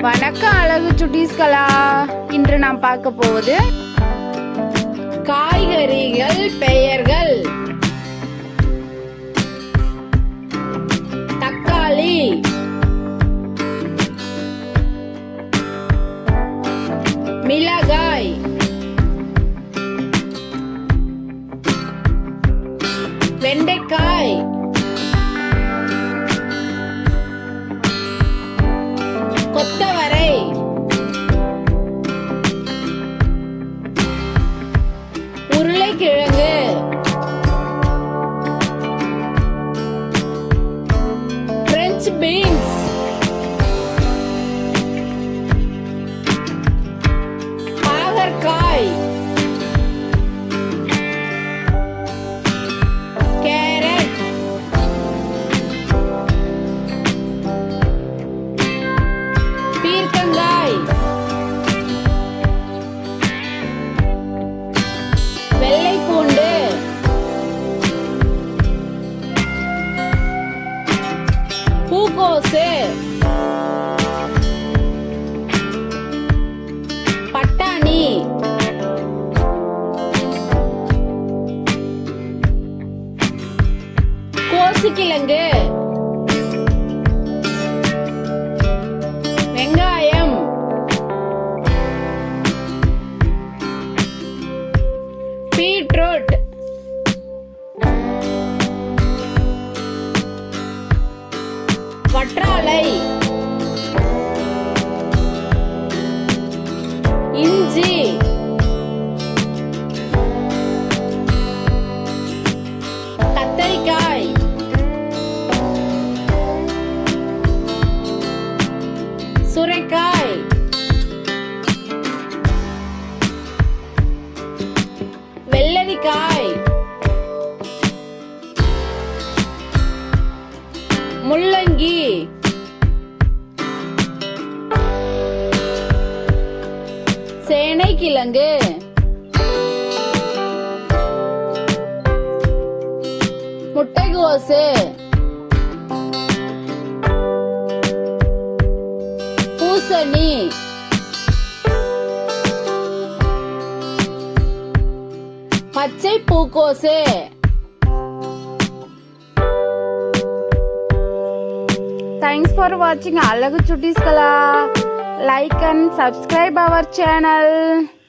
வணக்கம் அழகு சுட்டீஸ்களா. இன்று நாம் பார்க்க போவது காய்கறிகள் பெயர்கள். தக்காளி, மிளகாய், வெண்டைக்காய், கொத்தவரை, உருளைக்கிழங்கு, பிரெஞ்ச் பீன்ஸ், பாகற்காய், கேரட், பீர்க்கங்காய், வெள்ளை பூண்டு, பூக்கோசு, பட்டாணி, கோசுக்கிழங்கு, வெங்காயம், பீட்ரூட், வற்றாழை, இஞ்சி, கத்தரிக்காய், சுரைக்காய், வெள்ளரிக்காய், முள்ளங்கி, சேனைக்கிழங்கு, முட்டைகோசு, பூசணி, பச்சை பூக்கோசு. Thanks for watching Alagu Chuttiskala. Like and subscribe our channel.